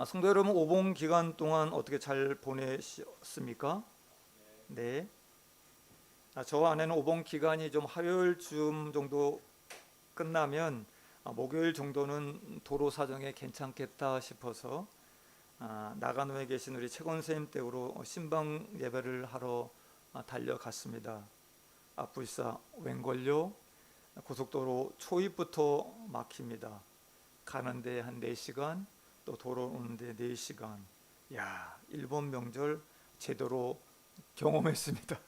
성도 여러분, 오봉 기간 동안 어떻게 잘 보내셨습니까? 네. 저 안에는 오봉 기간이 좀 화요일쯤 정도 끝나면 목요일 정도는 도로 사정에 괜찮겠다 싶어서 나가노에 계신 우리 최권 선생님 댁으로 신방 예배를 하러 달려갔습니다. 불사 웬걸요? 고속도로 초입부터 막힙니다. 가는데 한 4시간, 또 돌아오는데 4시간. 야, 일본 명절 제대로 경험했습니다.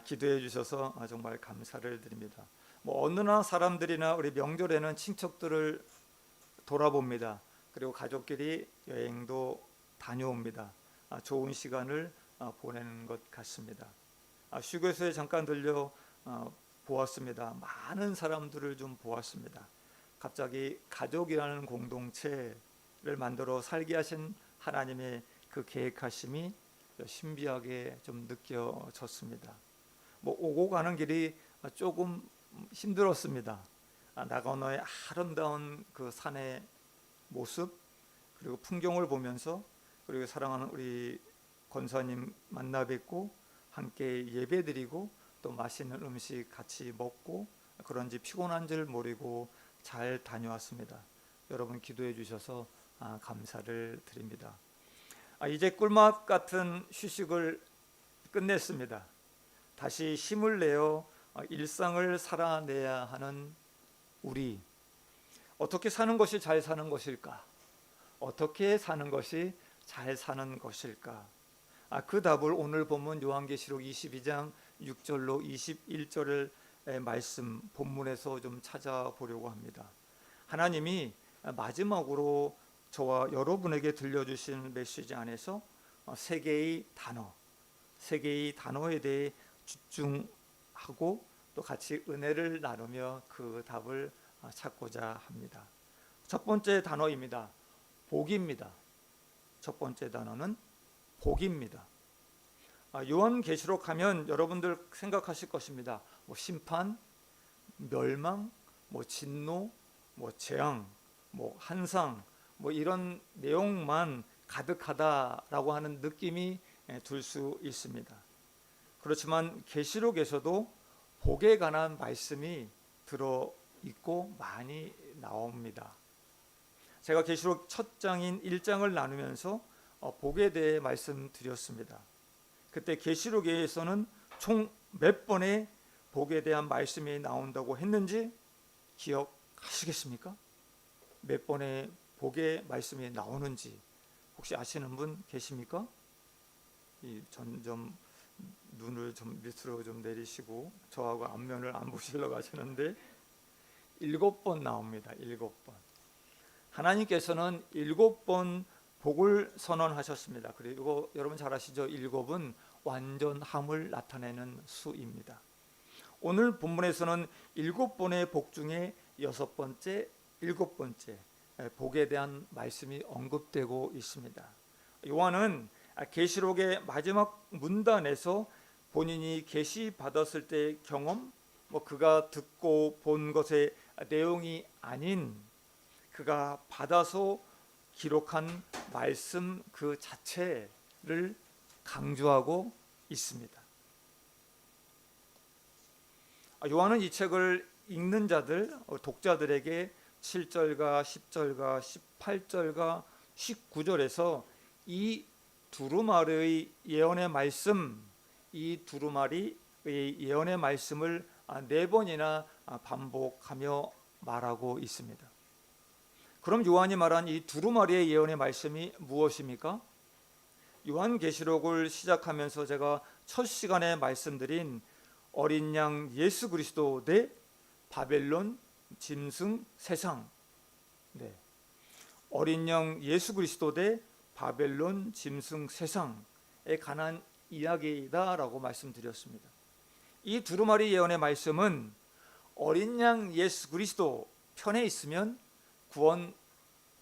기도해 주셔서 정말 감사를 드립니다. 뭐 어느 나라 사람들이나 우리 명절에는 친척들을 돌아봅니다. 그리고 가족끼리 여행도 다녀옵니다. 좋은 시간을 보내는 것 같습니다. 휴게소에 잠깐 들려 보았습니다. 많은 사람들을 좀 보았습니다. 갑자기 가족이라는 공동체를 만들어 살게 하신 하나님의 그 계획하심이 신비하게 좀 느껴졌습니다. 뭐 오고 가는 길이 조금 힘들었습니다. 나가노의 아름다운 그 산의 모습, 그리고 풍경을 보면서, 그리고 사랑하는 우리 권사님 만나 뵙고 함께 예배드리고 또 맛있는 음식 같이 먹고, 그런지 피곤한 줄 모르고 잘 다녀왔습니다. 여러분 기도해 주셔서 감사를 드립니다. 이제 꿀맛 같은 휴식을 끝냈습니다. 다시 힘을 내어 일상을 살아내야 하는 우리, 어떻게 사는 것이 잘 사는 것일까? 어떻게 사는 것이 잘 사는 것일까? 그 답을 오늘 본문 요한계시록 22장 6절로 21절을 말씀 본문에서 좀 찾아보려고 합니다. 하나님이 마지막으로 저와 여러분에게 들려주신 메시지 안에서 세 개의 단어에 대해 집중하고 또 같이 은혜를 나누며 그 답을 찾고자 합니다. 첫 번째 단어입니다. 복입니다. 첫 번째 단어는 복입니다. 요한계시록 하면 여러분들 생각하실 것입니다. 뭐 심판, 멸망, 뭐 진노, 뭐 재앙, 뭐 한상, 뭐 이런 내용만 가득하다라고 하는 느낌이 들 수 있습니다. 그렇지만 계시록에서도 복에 관한 말씀이 들어 있고 많이 나옵니다. 제가 계시록 첫 장인 1장을 나누면서 복에 대해 말씀드렸습니다. 그때 계시록에서는 총 몇 번의 복에 대한 말씀이 나온다고 했는지 기억하시겠습니까? 몇 번의 복의 말씀이 나오는지 혹시 아시는 분 계십니까? 점점 눈을 좀 밑으로 좀 내리시고 저하고 앞면을 안 보시려고 하시는데 7번 나옵니다. 7번. 하나님께서는 7번 복을 선언하셨습니다. 그리고 여러분 잘 아시죠? 7은 완전함을 나타내는 수입니다. 오늘 본문에서는 7번의 복 중에 6번째, 7번째 복에 대한 말씀이 언급되고 있습니다. 요한은 계시록의 마지막 문단에서 본인이 계시 받았을 때의 경험, 그가 듣고 본 것의 내용이 아닌 그가 받아서 기록한 말씀 그 자체를 강조하고 있습니다. 요한은 이 책을 읽는 자들, 독자들에게 7절과 10절과 18절과 19절에서 이 두루마리의 예언의 말씀, 이 두루마리의 예언의 말씀을 4번이나 반복하며 말하고 있습니다. 그럼 요한이 말한 이 두루마리의 예언의 말씀이 무엇입니까? 요한계시록을 시작하면서 제가 첫 시간에 말씀드린 어린 양 예수 그리스도 대 바벨론 짐승 세상, 어린 양 예수 그리스도 대 바벨론 짐승 세상에 관한 이야기다라고 말씀드렸습니다. 이 두루마리 예언의 말씀은 어린 양 예수 그리스도 편에 있으면 구원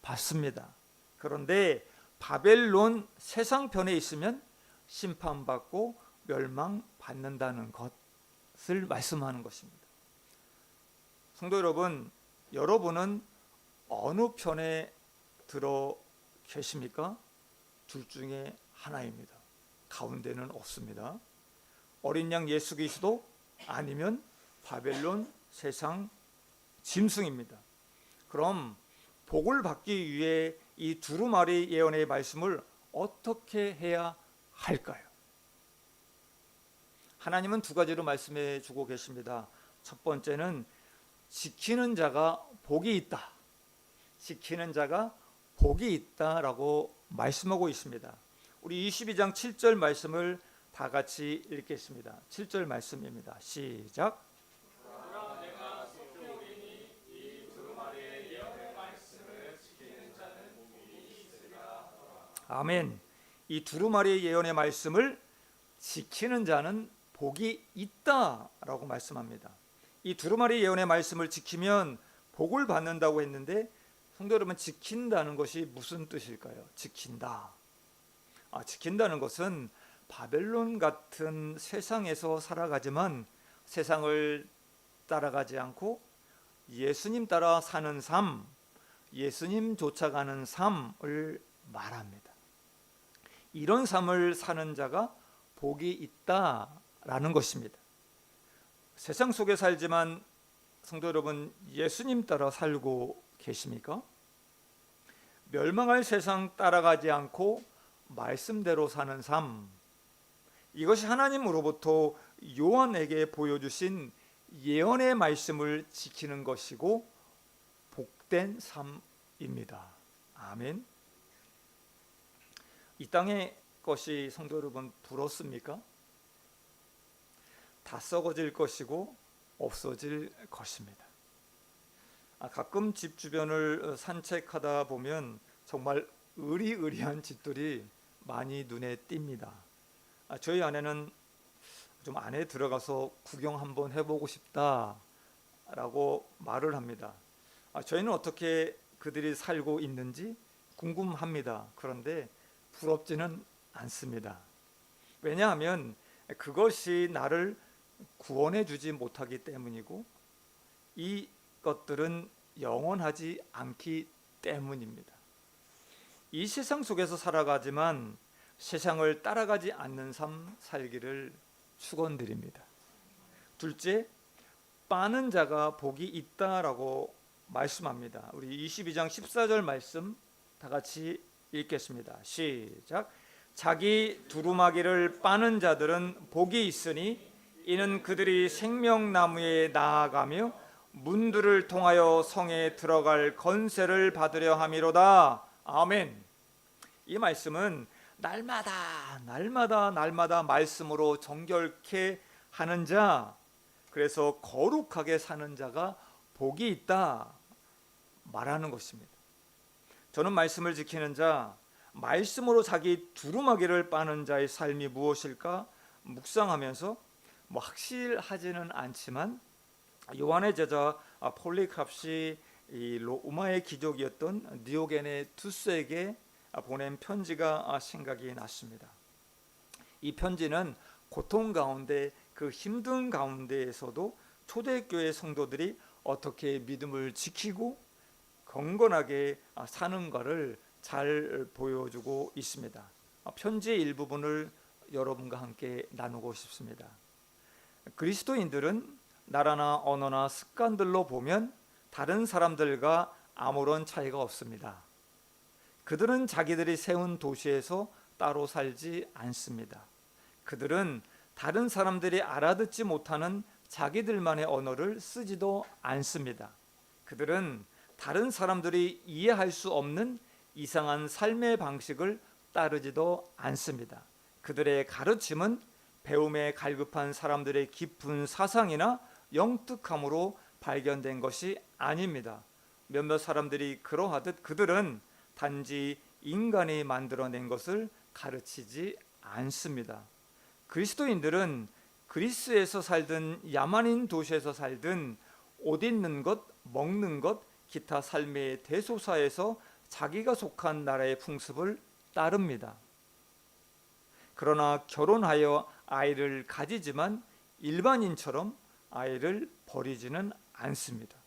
받습니다. 그런데 바벨론 세상 편에 있으면 심판받고 멸망받는다는 것을 말씀하는 것입니다. 성도 여러분, 여러분은 어느 편에 들어 계십니까? 둘 중에 하나입니다. 가운데는 없습니다. 어린 양 예수 그리스도 아니면 바벨론 세상 짐승입니다. 그럼 복을 받기 위해 이 두루마리 예언의 말씀을 어떻게 해야 할까요? 하나님은 두 가지로 말씀해 주고 계십니다. 첫 번째는 지키는 자가 복이 있다. 지키는 자가 복이 있다라고 말씀하고 있습니다. 우리 22장 7절 말씀을 다 같이 읽겠습니다. 7절 말씀입니다. 시작. 아멘. 이 두루마리 예언의 말씀을 지키는 자는 복이 있다라고 말씀합니다. 이 두루마리 예언의 말씀을 지키면 복을 받는다고 했는데 성도 여러분, 지킨다는 것이 무슨 뜻일까요? 지킨다. 지킨다는 것은 바벨론 같은 세상에서 살아가지만 세상을 따라가지 않고 예수님 따라 사는 삶, 예수님 쫓아가는 삶을 말합니다. 이런 삶을 사는 자가 복이 있다라는 것입니다. 세상 속에 살지만 성도 여러분, 예수님 따라 살고 계십니까? 멸망할 세상 따라가지 않고 말씀대로 사는 삶, 이것이 하나님으로부터 요한에게 보여주신 예언의 말씀을 지키는 것이고 복된 삶입니다. 아멘. 이 땅의 것이 성도 여러분 부럽습니까? 다 썩어질 것이고 없어질 것입니다. 가끔 집 주변을 산책하다 보면 정말 으리으리한 집들이 많이 눈에 띕니다. 저희 아내는 좀 안에 들어가서 구경 한번 해보고 싶다라고 말을 합니다. 저희는 어떻게 그들이 살고 있는지 궁금합니다. 그런데 부럽지는 않습니다. 왜냐하면 그것이 나를 구원해 주지 못하기 때문이고 이 것들은 영원하지 않기 때문입니다. 이 세상 속에서 살아가지만 세상을 따라가지 않는 삶 살기를 축원드립니다. 둘째, 빠는 자가 복이 있다라고 말씀합니다. 우리 22장 14절 말씀 다 같이 읽겠습니다. 시작. 자기 두루마기를 빠는 자들은 복이 있으니 이는 그들이 생명나무에 나아가며 문들을 통하여 성에 들어갈 건세를 받으려 함이로다. 아멘. 이 말씀은 날마다 말씀으로 정결케 하는 자, 그래서 거룩하게 사는 자가 복이 있다 말하는 것입니다. 저는 말씀을 지키는 자, 말씀으로 자기 두루마기를 빠는 자의 삶이 무엇일까 묵상하면서 확실하지는 않지만 요한의 제자 폴리캅시 이 로마의 귀족이었던 디오게네 투스에게 보낸 편지가 생각이 났습니다. 이 편지는 고통 가운데, 그 힘든 가운데에서도 초대교회 성도들이 어떻게 믿음을 지키고 경건하게 사는가를 잘 보여주고 있습니다. 편지의 일부분을 여러분과 함께 나누고 싶습니다. 그리스도인들은 나라나 언어나 습관들로 보면 다른 사람들과 아무런 차이가 없습니다. 그들은 자기들이 세운 도시에서 따로 살지 않습니다. 그들은 다른 사람들이 알아듣지 못하는 자기들만의 언어를 쓰지도 않습니다. 그들은 다른 사람들이 이해할 수 없는 이상한 삶의 방식을 따르지도 않습니다. 그들의 가르침은 배움에 갈급한 사람들의 깊은 사상이나 영특함으로 발견된 것이 아닙니다. 몇몇 사람들이 그러하듯 그들은 단지 인간이 만들어낸 것을 가르치지 않습니다. 그리스도인들은 그리스에서 살든 야만인 도시에서 살든 옷 입는 것, 먹는 것, 기타 삶의 대소사에서 자기가 속한 나라의 풍습을 따릅니다. 그러나 결혼하여 아이를 가지지만 일반인처럼 아이를 버리지는 않습니다.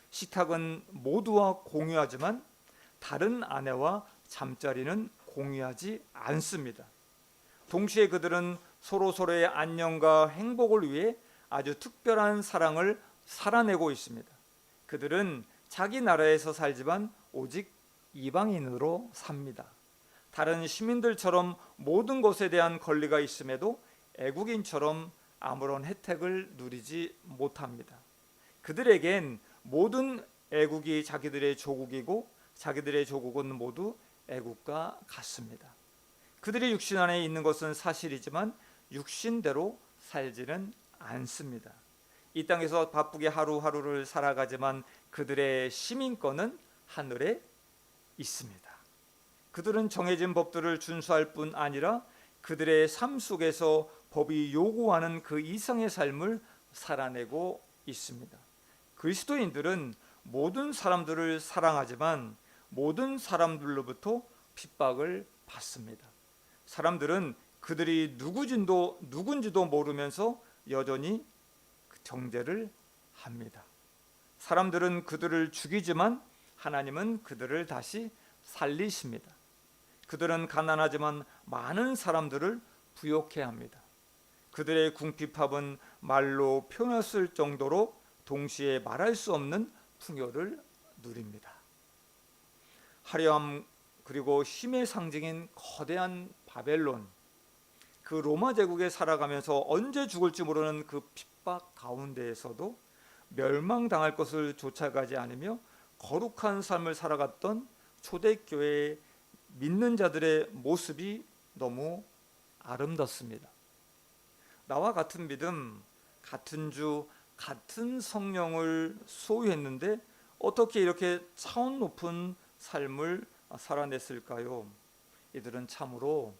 식탁은 모두와 공유하지만 다른 아내와 잠자리는 공유하지 않습니다. 동시에 그들은 서로서로의 안녕과 행복을 위해 아주 특별한 사랑을 살아내고 있습니다. 그들은 자기 나라에서 살지만 오직 이방인으로 삽니다. 다른 시민들처럼 모든 것에 대한 권리가 있음에도 애국인처럼 아무런 혜택을 누리지 못합니다. 그들에겐 모든 애국이 자기들의 조국이고 자기들의 조국은 모두 애국과 같습니다. 그들이 육신 안에 있는 것은 사실이지만 육신대로 살지는 않습니다. 이 땅에서 바쁘게 하루하루를 살아가지만 그들의 시민권은 하늘에 있습니다. 그들은 정해진 법들을 준수할 뿐 아니라 그들의 삶 속에서 법이 요구하는 그 이상의 삶을 살아내고 있습니다. 그리스도인들은 모든 사람들을 사랑하지만 모든 사람들로부터 핍박을 받습니다. 사람들은 그들이 누군지도 모르면서 여전히 정죄를 합니다. 사람들은 그들을 죽이지만 하나님은 그들을 다시 살리십니다. 그들은 가난하지만 많은 사람들을 부욕해 합니다. 그들의 궁핍함은 말로 표현할 정도로 동시에 말할 수 없는 풍요를 누립니다. 화려함 그리고 힘의 상징인 거대한 바벨론, 그 로마 제국에 살아가면서 언제 죽을지 모르는 그 핍박 가운데에서도 멸망당할 것을 쫓아가지 않으며 거룩한 삶을 살아갔던 초대교회의 믿는 자들의 모습이 너무 아름답습니다. 나와 같은 믿음, 같은 주, 같은 성령을 소유했는데 어떻게 이렇게 차원 높은 삶을 살아냈을까요? 이들은 참으로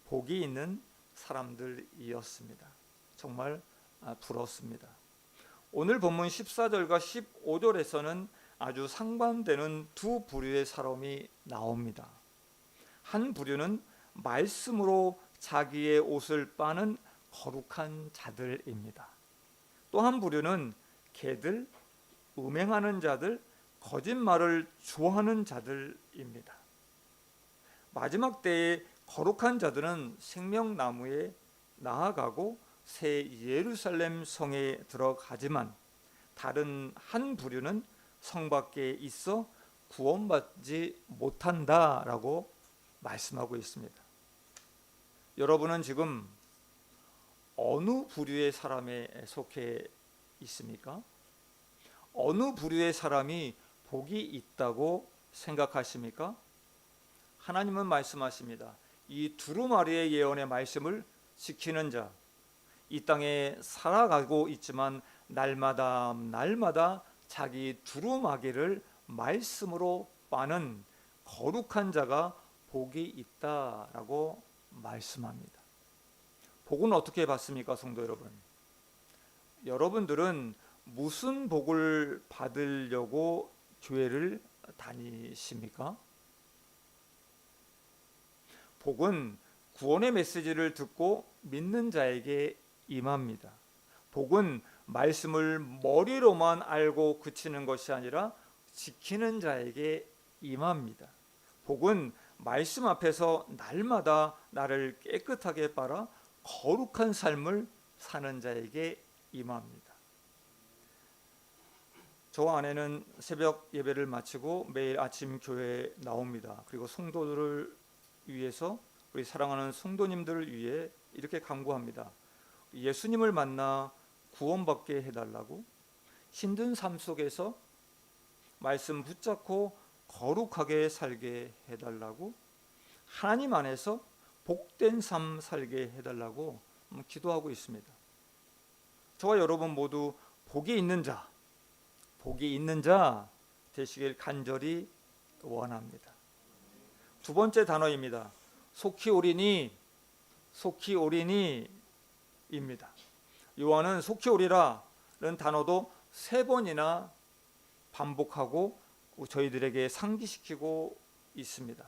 복이 있는 사람들이었습니다. 정말 부럽습니다. 오늘 본문 14절과 15절에서는 아주 상반되는 두 부류의 사람이 나옵니다. 한 부류는 말씀으로 자기의 옷을 빠는 거룩한 자들입니다. 또 한 부류는 개들, 음행하는 자들, 거짓말을 좋아하는 자들입니다. 마지막 때에 거룩한 자들은 생명나무에 나아가고 새 예루살렘 성에 들어가지만 다른 한 부류는 성 밖에 있어 구원받지 못한다라고 말씀하고 있습니다. 여러분은 지금 어느 부류의 사람에 속해 있습니까? 어느 부류의 사람이 복이 있다고 생각하십니까? 하나님은 말씀하십니다. 이 두루마리의 예언의 말씀을 지키는 자, 이 땅에 살아가고 있지만 날마다 자기 두루마기를 말씀으로 빠는 거룩한 자가 복이 있다라고 말씀합니다. 복은 어떻게 받습니까, 성도 여러분? 여러분들은 무슨 복을 받으려고 교회를 다니십니까? 복은 구원의 메시지를 듣고 믿는 자에게 임합니다. 복은 말씀을 머리로만 알고 그치는 것이 아니라 지키는 자에게 임합니다. 복은 말씀 앞에서 날마다 나를 깨끗하게 빨아 거룩한 삶을 사는 자에게 임합니다. 저와 아내는 새벽 예배를 마치고 매일 아침 교회에 나옵니다. 그리고 성도들을 위해서, 우리 사랑하는 성도님들을 위해 이렇게 간구합니다. 예수님을 만나 구원받게 해달라고, 힘든 삶 속에서 말씀 붙잡고 거룩하게 살게 해달라고, 하나님 안에서 복된 삶 살게 해달라고 기도하고 있습니다. 저와 여러분 모두 복이 있는 자 되시길 간절히 원합니다. 두 번째 단어입니다. 속히 오리니입니다. 요한은 속히 오리라는 단어도 3번이나 반복하고 저희들에게 상기시키고 있습니다.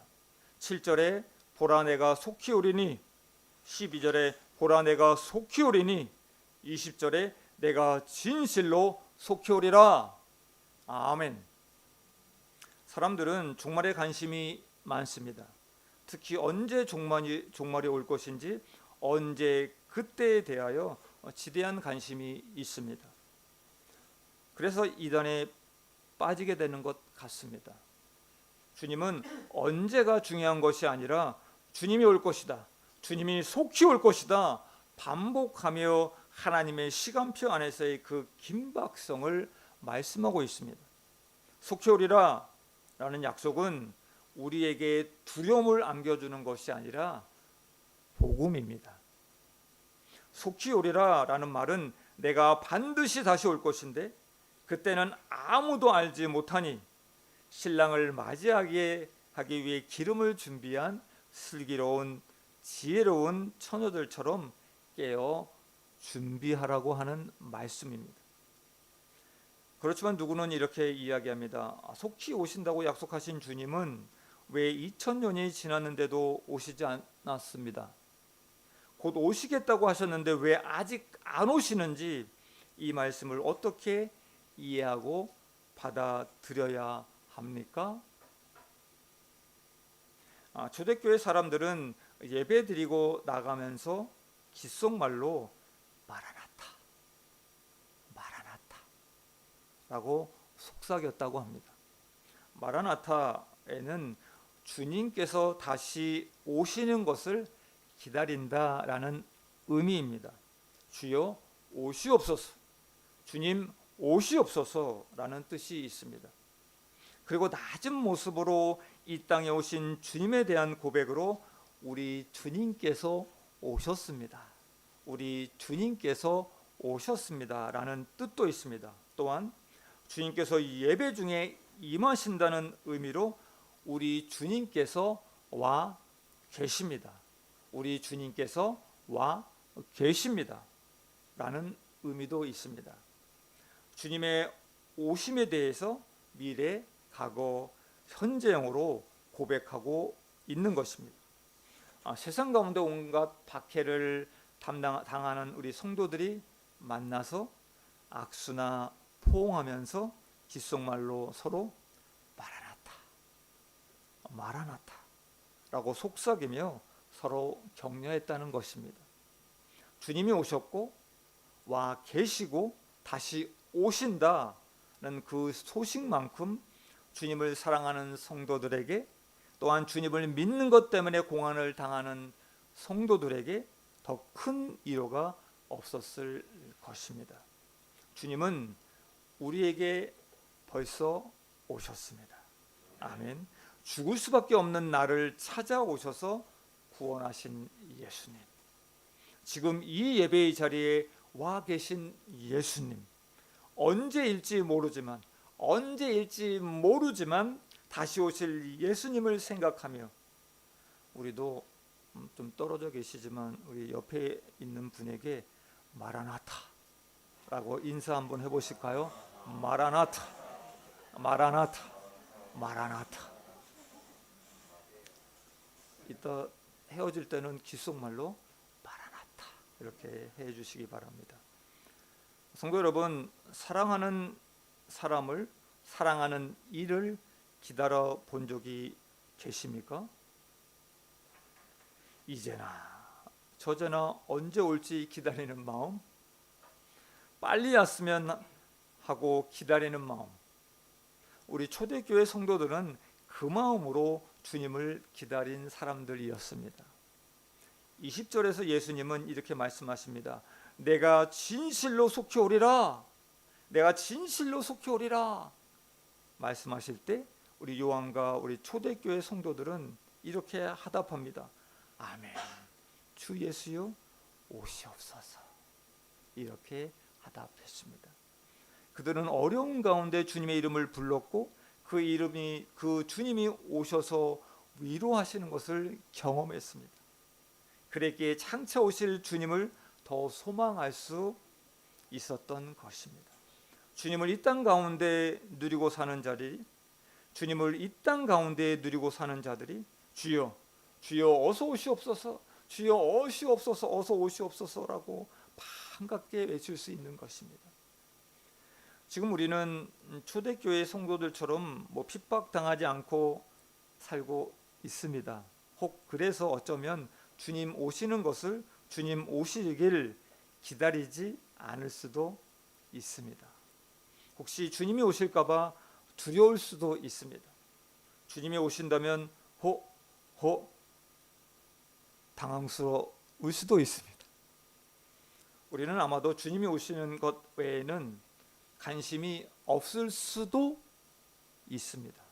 7절에 보라 내가 속히 오리니, 12절에 보라 내가 속히 오리니, 20절에 내가 진실로 속히 오리라. 아멘. 사람들은 종말에 관심이 많습니다. 특히 언제 종말이 올 것인지, 언제 그때에 대하여 지대한 관심이 있습니다. 그래서 이단에 빠지게 되는 것 같습니다. 주님은 언제가 중요한 것이 아니라 주님이 올 것이다, 주님이 속히 올 것이다 반복하며 하나님의 시간표 안에서의 그 긴박성을 말씀하고 있습니다. 속히 오리라 라는 약속은 우리에게 두려움을 안겨주는 것이 아니라 복음입니다. 속히 오리라 라는 말은 내가 반드시 다시 올 것인데 그때는 아무도 알지 못하니 신랑을 맞이하게 하기 위해 기름을 준비한 슬기로운 지혜로운 처녀들처럼 깨어 준비하라고 하는 말씀입니다. 그렇지만 누구는 이렇게 이야기합니다. 속히 오신다고 약속하신 주님은 왜 2000년이 지났는데도 오시지 않았습니다. 곧 오시겠다고 하셨는데 왜 아직 안 오시는지 이 말씀을 어떻게 이해하고 받아들여야 합니까? 초대교회 사람들은 예배 드리고 나가면서 귓속말로 마라나타, 마라나타 라고 속삭였다고 합니다. 마라나타에는 주님께서 다시 오시는 것을 기다린다라는 의미입니다. 주여 오시옵소서, 주님 오시옵소서라는 뜻이 있습니다. 그리고 낮은 모습으로 이 땅에 오신 주님에 대한 고백으로 우리 주님께서 오셨습니다, 우리 주님께서 오셨습니다 라는 뜻도 있습니다. 또한 주님께서 예배 중에 임하신다는 의미로 우리 주님께서 와 계십니다, 우리 주님께서 와 계십니다 라는 의미도 있습니다. 주님의 오심에 대해서 미래, 과거, 현재형으로 고백하고 있는 것입니다. 세상 가운데 온갖 박해를 당하는 우리 성도들이 만나서 악수나 포옹하면서 귓속말로 서로 마라나타, 마라나타 라고 속삭이며 서로 격려했다는 것입니다. 주님이 오셨고 와 계시고 다시 오신다는 그 소식만큼 주님을 사랑하는 성도들에게, 또한 주님을 믿는 것 때문에 고난을 당하는 성도들에게 더 큰 위로가 없었을 것입니다. 주님은 우리에게 벌써 오셨습니다. 아멘. 죽을 수밖에 없는 나를 찾아오셔서 구원하신 예수님, 지금 이 예배의 자리에 와 계신 예수님, 언제일지 모르지만 다시 오실 예수님을 생각하며 우리도 좀 떨어져 계시지만 우리 옆에 있는 분에게 마라나타 라고 인사 한번 해보실까요? 마라나타, 마라나타, 마라나타. 이따 헤어질 때는 귓속말로 마라나타 이렇게 해주시기 바랍니다. 성도 여러분, 사랑하는 사람을, 사랑하는 이를 기다려 본 적이 계십니까? 이제나 저제나 언제 올지 기다리는 마음, 빨리 왔으면 하고 기다리는 마음. 우리 초대교회 성도들은 그 마음으로 주님을 기다린 사람들이었습니다. 20절에서 예수님은 이렇게 말씀하십니다. 내가 진실로 속히 오리라, 내가 진실로 속히 오리라 말씀하실 때 우리 요한과 우리 초대교회 성도들은 이렇게 하답합니다. 아멘, 주 예수여 오시옵소서. 이렇게 하답했습니다. 그들은 어려운 가운데 주님의 이름을 불렀고 그 주님이 오셔서 위로하시는 것을 경험했습니다. 그랬기에 장차 오실 주님을 더 소망할 수 있었던 것입니다. 주님을 이 땅 가운데 누리고 사는 자들이, 주님을 이 땅 가운데 누리고 사는 자들이 주여, 주여 어서 오시옵소서, 주여 오시옵소서, 어서 오시옵소서라고 반갑게 외칠 수 있는 것입니다. 지금 우리는 초대교회 성도들처럼 핍박당하지 않고 살고 있습니다. 혹 그래서 어쩌면 주님 오시는 것을, 주님 오시길 기다리지 않을 수도 있습니다. 혹시 주님이 오실까 봐 두려울 수도 있습니다. 주님이 오신다면 당황스러울 수도 있습니다. 우리는 아마도 주님이 오시는 것 외에는 관심이 없을 수도 있습니다.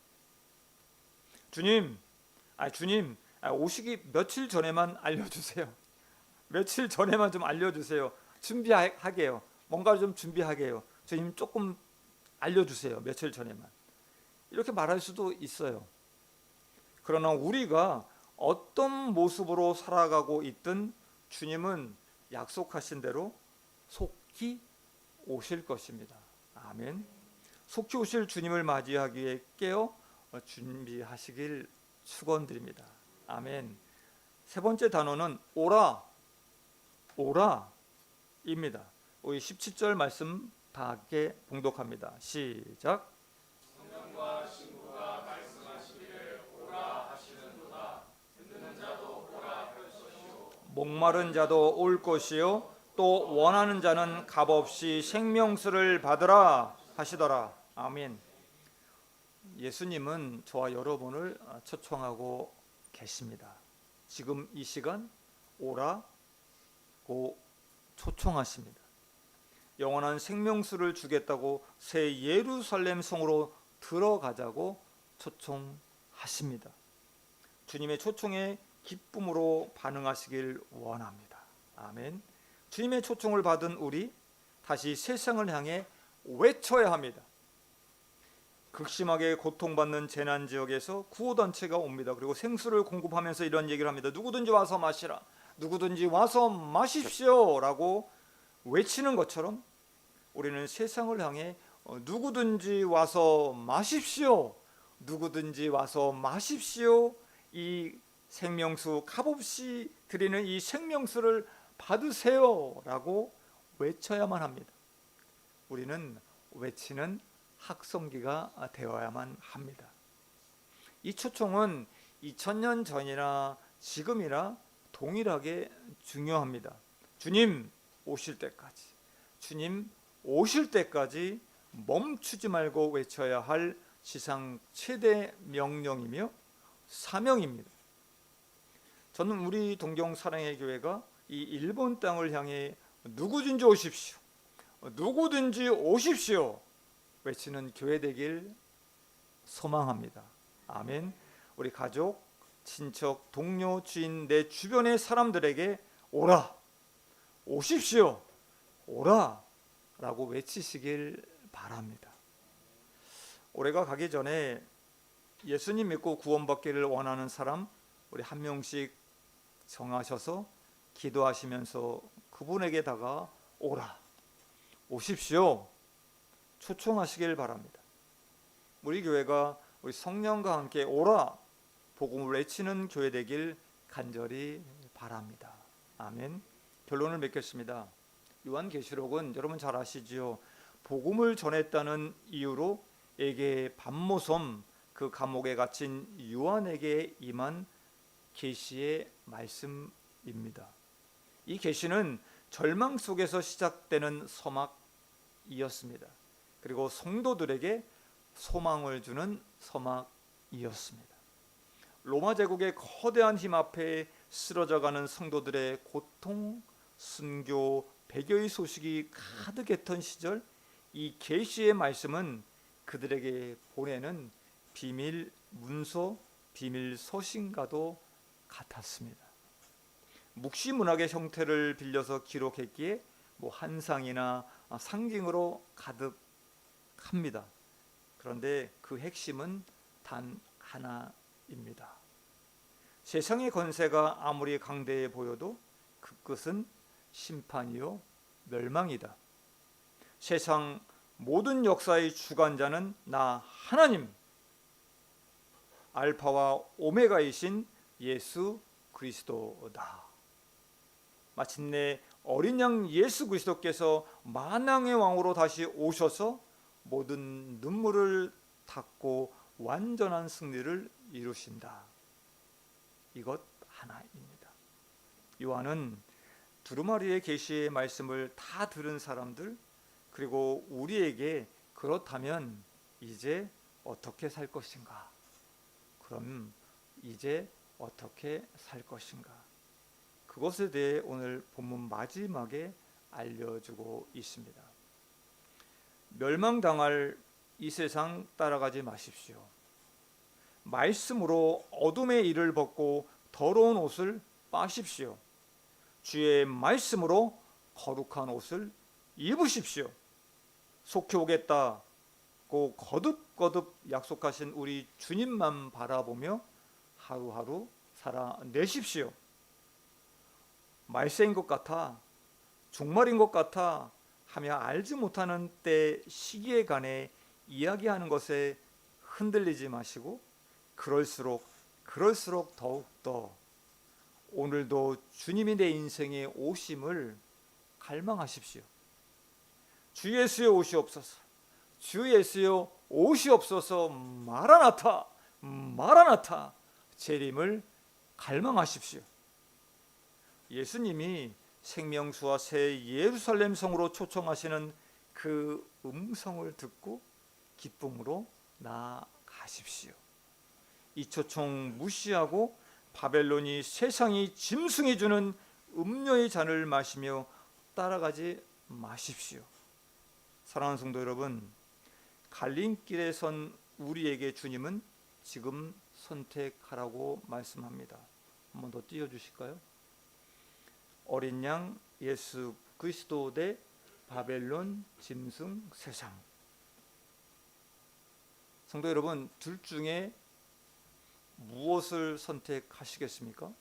주님 오시기 며칠 전에만 알려주세요. 며칠 전에만 좀 알려주세요. 준비하게요. 뭔가 좀 준비하게요. 주님 조금 알려주세요. 며칠 전에만. 이렇게 말할 수도 있어요. 그러나 우리가 어떤 모습으로 살아가고 있든 주님은 약속하신 대로 속히 오실 것입니다. 아멘. 속히 오실 주님을 맞이하기 위해 깨어 준비하시길 축원드립니다. 아멘. 세 번째 단어는 오라입니다. 우리 17절 말씀 다 함께 봉독합니다. 시작. 성령과 신부가 말씀하시기를 오라 하시는도다. 듣는 자도 오라 할 것이요 목마른 자도 올 것이요 또 원하는 자는 값없이 생명수를 받으라 하시더라. 아멘. 예수님은 저와 여러분을 초청하고 계십니다. 지금 이 시간 오라고 초청하십니다. 영원한 생명수를 주겠다고 새 예루살렘 성으로 들어가자고 초청하십니다. 주님의 초청에 기쁨으로 반응하시길 원합니다. 아멘. 주님의 초청을 받은 우리 다시 세상을 향해 외쳐야 합니다. 극심하게 고통받는 재난지역에서 구호단체가 옵니다. 그리고 생수를 공급하면서 이런 얘기를 합니다. 누구든지 와서 마시라. 누구든지 와서 마십시오 라고 외치는 것처럼 우리는 세상을 향해 누구든지 와서 마십시오. 누구든지 와서 마십시오. 이 생명수 값없이 드리는 이 생명수를 받으세요 라고 외쳐야만 합니다. 우리는 외치는 학성기가 되어야만 합니다. 이 초청은 2000년 전이나 지금이나 동일하게 중요합니다. 주님 오실 때까지, 주님 오실 때까지 멈추지 말고 외쳐야 할 지상 최대 명령이며 사명입니다. 저는 우리 동경 사랑의 교회가 이 일본 땅을 향해 누구든지 오십시오, 누구든지 오십시오 외치는 교회 되길 소망합니다. 아멘. 우리 가족, 친척, 동료, 주인, 내 주변의 사람들에게 오라, 오십시오, 오라 라고 외치시길 바랍니다. 올해가 가기 전에 예수님 믿고 구원받기를 원하는 사람 우리 한 명씩 정하셔서 기도하시면서 그분에게다가 오라, 오십시오 초청하시길 바랍니다. 우리 교회가 우리 성령과 함께 오라 복음을 외치는 교회 되길 간절히 바랍니다. 아멘. 결론을 맺겠습니다. 요한계시록은 여러분 잘 아시지요. 복음을 전했다는 이유로 에게 반모섬 그 감옥에 갇힌 요한에게 임한 계시의 말씀입니다. 이 계시는 절망 속에서 시작되는 서막이었습니다. 그리고 성도들에게 소망을 주는 서막이었습니다. 로마 제국의 거대한 힘 앞에 쓰러져가는 성도들의 고통, 순교, 배교의 소식이 가득했던 시절 이 계시의 말씀은 그들에게 보내는 비밀 문서, 비밀 서신과도 같았습니다. 묵시 문학의 형태를 빌려서 기록했기에 한상이나 상징으로 가득합니다. 그런데 그 핵심은 단 하나입니다. 세상의 권세가 아무리 강대해 보여도 그 끝은 심판이요 멸망이다. 세상 모든 역사의 주관자는 나 하나님, 알파와 오메가이신 예수 그리스도다. 마침내 어린 양 예수 그리스도께서 만왕의 왕으로 다시 오셔서 모든 눈물을 닦고 완전한 승리를 이루신다. 이것 하나입니다. 요한은 두루마리의 계시의 말씀을 다 들은 사람들, 그리고 우리에게 그렇다면 이제 어떻게 살 것인가? 그럼 이제 어떻게 살 것인가? 그것에 대해 오늘 본문 마지막에 알려주고 있습니다. 멸망당할 이 세상 따라가지 마십시오. 말씀으로 어둠의 일을 벗고 더러운 옷을 빠십시오. 주의 말씀으로 거룩한 옷을 입으십시오. 속히 오겠다고 거듭거듭 약속하신 우리 주님만 바라보며 하루하루 살아내십시오. 말세인 것 같아, 종말인 것 같아 하며 알지 못하는 때 시기에 관해 이야기하는 것에 흔들리지 마시고 그럴수록 더욱더 오늘도 주님이 내 인생에 오심을 갈망하십시오. 주 예수여 오시옵소서, 주 예수여 오시옵소서, 마라나타 마라나타 재림을 갈망하십시오. 예수님이 생명수와 새 예루살렘 성으로 초청하시는 그 음성을 듣고 기쁨으로 나아가십시오. 이 초청 무시하고 바벨론이 세상이 짐승이 주는 음료의 잔을 마시며 따라가지 마십시오. 사랑하는 성도 여러분, 갈림길에 선 우리에게 주님은 지금 선택하라고 말씀합니다. 한번 더 띄워주실까요? 어린 양 예수 그리스도 대 바벨론 짐승 세상. 성도 여러분, 둘 중에 무엇을 선택하시겠습니까?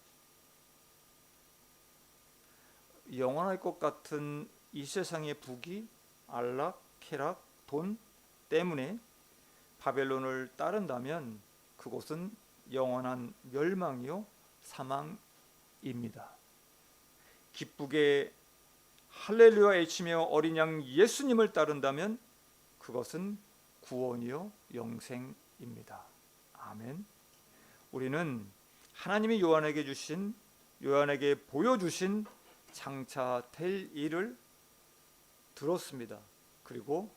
영원할 것 같은 이 세상의 부귀, 안락, 쾌락, 돈 때문에 바벨론을 따른다면 그곳은 영원한 멸망이요 사망입니다. 기쁘게 할렐루야 외치며 어린 양 예수님을 따른다면 그것은 구원이요 영생입니다. 아멘. 우리는 하나님이 요한에게 보여주신 장차 될 일을 들었습니다. 그리고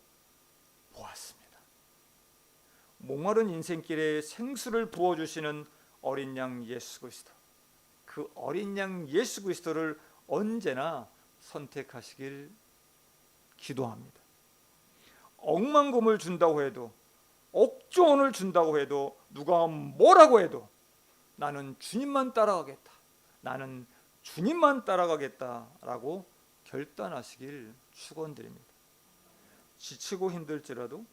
보았습니다. 목마른 인생길에 생수를 부어주시는 어린 양 예수 그리스도, 그 어린 양 예수 그리스도를 언제나 선택하시길 기도합니다. 억만금을 준다고 해도, 억조원을 준다고 해도, 누가 뭐라고 해도 나는 주님만 따라가겠다, 나는 주님만 따라가겠다라고 결단하시길 축원드립니다. 지치고 힘들지라도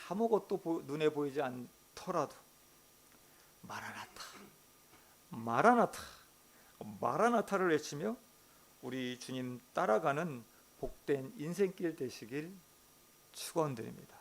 아무것도 눈에 보이지 않더라도 마라나타 마라나타 마라나타를 외치며 우리 주님 따라가는 복된 인생길 되시길 축원드립니다.